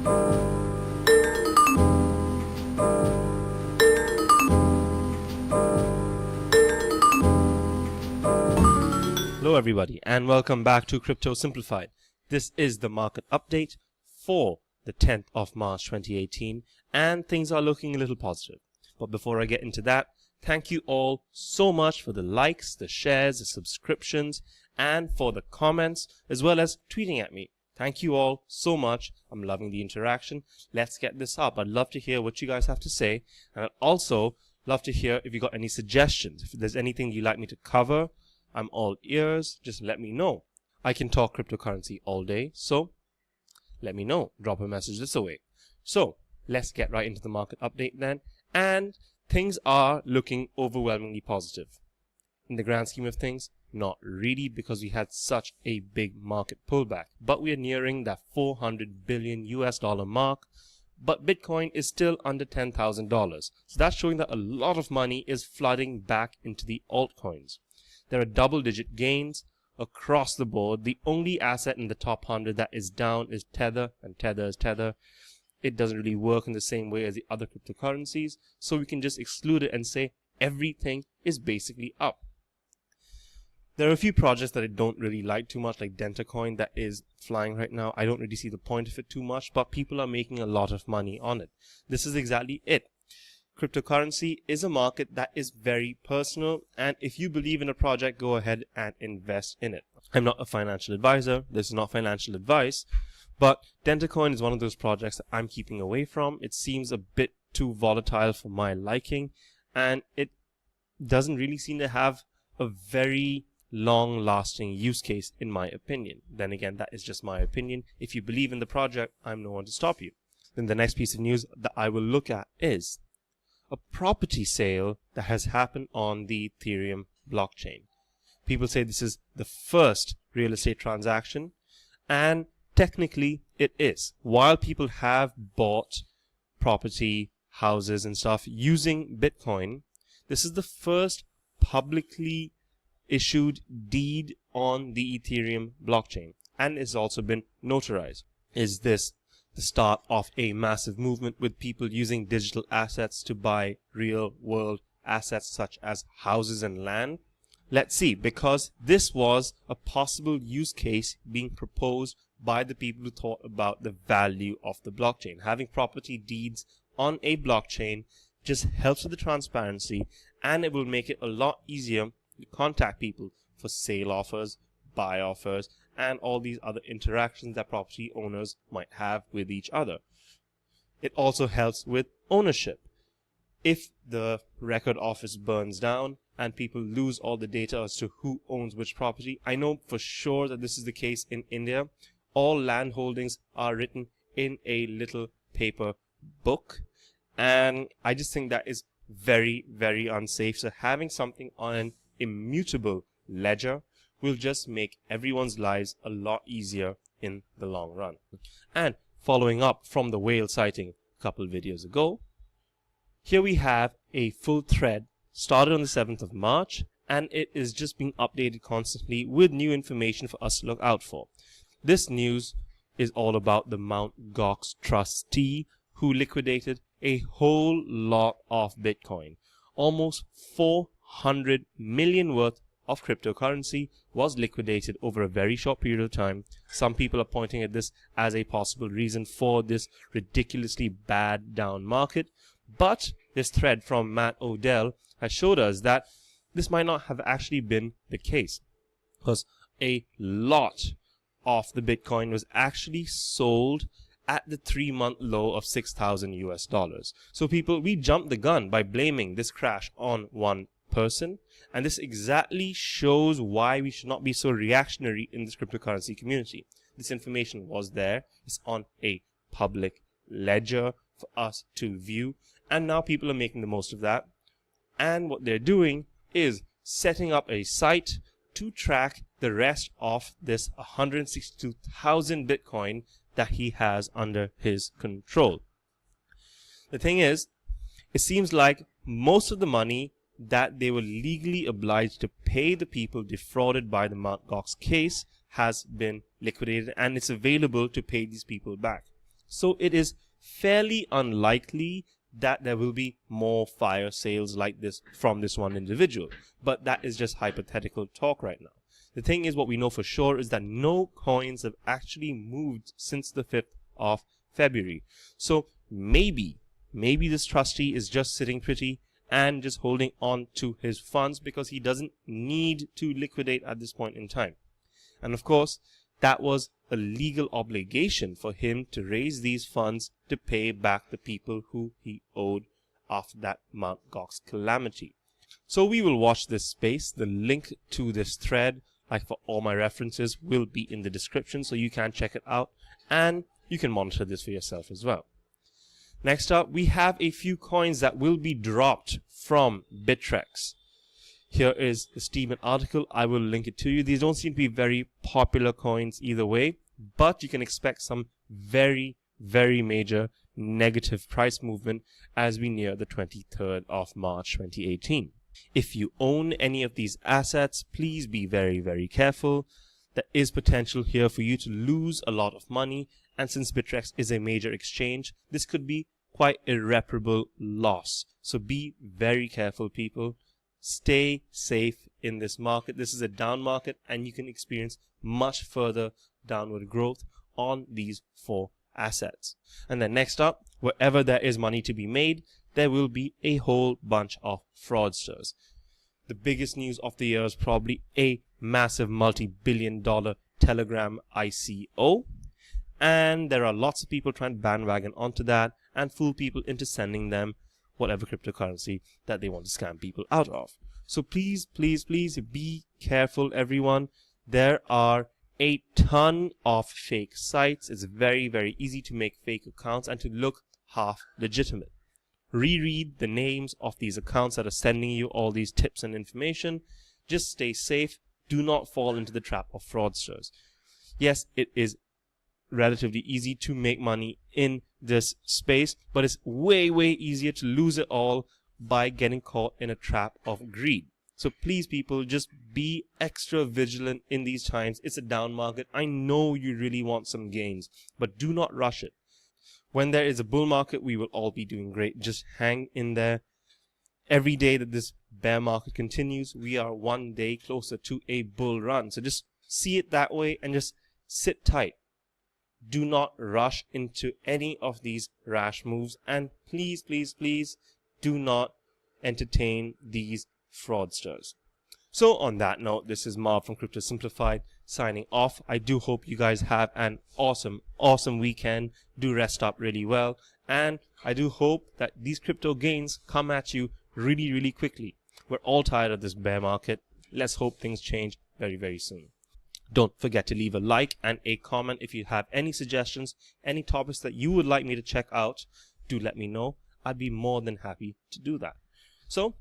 Hello everybody and welcome back to Crypto Simplified. This is the market update for the 10th of March 2018 and things are looking a little positive. But before I get into that, thank you all so much for the likes, the shares, the subscriptions and for the comments as well as tweeting at me. Thank you all so much. I'm loving the interaction. Let's get this up. I'd love to hear what you guys have to say, and I'd also love to hear if you got any suggestions. If there's anything you'd like me to cover, I'm all ears. Just let me know. I can talk cryptocurrency all day, so let me know. Drop a message this away. So let's get right into the market update then. And things are looking overwhelmingly positive. In the grand scheme of things, not really, because we had such a big market pullback. But we are nearing that $400 billion mark. But Bitcoin is still under $10,000. So that's showing that a lot of money is flooding back into the altcoins. There are double-digit gains across the board. The only asset in the top 100 that is down is Tether, and Tether is Tether. It doesn't really work in the same way as the other cryptocurrencies, so we can just exclude it and say everything is basically up. There are a few projects that I don't really like too much, like Dentacoin, that is flying right now. I don't really see the point of it too much, but people are making a lot of money on it. This is exactly it. Cryptocurrency is a market that is very personal, and if you believe in a project, go ahead and invest in it. I'm not a financial advisor. This is not financial advice, but Dentacoin is one of those projects that I'm keeping away from. It seems a bit too volatile for my liking, and it doesn't really seem to have a very long-lasting use case, in my opinion. Then again, that is just my opinion. If you believe in the project, I'm no one to stop you. Then the next piece of news that I will look at is a property sale that has happened on the Ethereum blockchain. People say this is the first real estate transaction, and technically it is. While people have bought property, houses and stuff using Bitcoin, this is the first publicly issued deed on the Ethereum blockchain, and it's also been notarized. Is this the start of a massive movement with people using digital assets to buy real world assets such as houses and land? Let's see, because this was a possible use case being proposed by the people who thought about the value of the blockchain. Having property deeds on a blockchain just helps with the transparency, and it will make it a lot easier to contact people for sale offers, buy offers, and all these other interactions that property owners might have with each other. It also helps with ownership. If the record office burns down and people lose all the data as to who owns which property, I know for sure that this is the case in India. All land holdings are written in a little paper book, and I just think that is very, very unsafe. So having something on an immutable ledger will just make everyone's lives a lot easier in the long run. And following up from the whale sighting a couple videos ago, here we have a full thread started on the 7th of March, and it is just being updated constantly with new information for us to look out for. This news is all about the Mt. Gox trustee who liquidated a whole lot of Bitcoin. Almost 400 million worth of cryptocurrency was liquidated over a very short period of time. Some people are pointing at this as a possible reason for this ridiculously bad down market, but this thread from Matt Odell has showed us that this might not have actually been the case, because a lot of the Bitcoin was actually sold at the 3-month low of $6,000 US. So people, we jumped the gun by blaming this crash on one person, and this exactly shows why we should not be so reactionary in this cryptocurrency community. This information was there. It's on a public ledger for us to view, and now people are making the most of that. And what they're doing is setting up a site to track the rest of this 162,000 Bitcoin that he has under his control. The thing is, it seems like most of the money that they were legally obliged to pay the people defrauded by the Mt. Gox case has been liquidated, and it's available to pay these people back. So it is fairly unlikely that there will be more fire sales like this from this one individual. But that is just hypothetical talk right now. The thing is, what we know for sure is that no coins have actually moved since the 5th of February. So maybe this trustee is just sitting pretty and just holding on to his funds because he doesn't need to liquidate at this point in time. And of course, that was a legal obligation for him to raise these funds to pay back the people who he owed after that Mt. Gox calamity. So we will watch this space. The link to this thread, like for all my references, will be in the description, so you can check it out and you can monitor this for yourself as well. Next up, we have a few coins that will be dropped from Bittrex. Here is the Steven article. I will link it to you. These don't seem to be very popular coins either way, but you can expect some very, very major negative price movement as we near the 23rd of March 2018. If you own any of these assets, please be very, very careful. There is potential here for you to lose a lot of money, and since Bittrex is a major exchange, this could be quite irreparable loss. So be very careful, people. Stay safe in this market. This is a down market, and you can experience much further downward growth on these 4 assets. And then next up, wherever there is money to be made, there will be a whole bunch of fraudsters. The biggest news of the year is probably a massive multi-billion-dollar Telegram ICO. And there are lots of people trying to bandwagon onto that and fool people into sending them whatever cryptocurrency that they want to scam people out of. So please, please, please be careful, everyone. There are a ton of fake sites. It's very, very easy to make fake accounts and to look half legitimate. Reread the names of these accounts that are sending you all these tips and information. Just stay safe. Do not fall into the trap of fraudsters. Yes, it is relatively easy to make money in this space, but it's way, way easier to lose it all by getting caught in a trap of greed. So please, people, just be extra vigilant in these times. It's a down market. I know you really want some gains, but do not rush it. When there is a bull market, we will all be doing great. Just hang in there. Every day that this bear market continues, we are one day closer to a bull run. So just see it that way and just sit tight. Do not rush into any of these rash moves, and please, please, please do not entertain these fraudsters. So on that note, this is Marv from Crypto Simplified signing off. I do hope you guys have an awesome, awesome weekend. Do rest up really well, and I do hope that these crypto gains come at you really, really quickly. We're all tired of this bear market. Let's hope things change very, very soon. Don't forget to leave a like and a comment. If you have any suggestions, any topics that you would like me to check out, do let me know. I'd be more than happy to do that. So,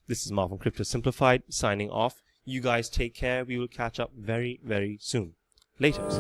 this is Marv from Crypto Simplified signing off. You guys take care. We will catch up very, very soon. Laters.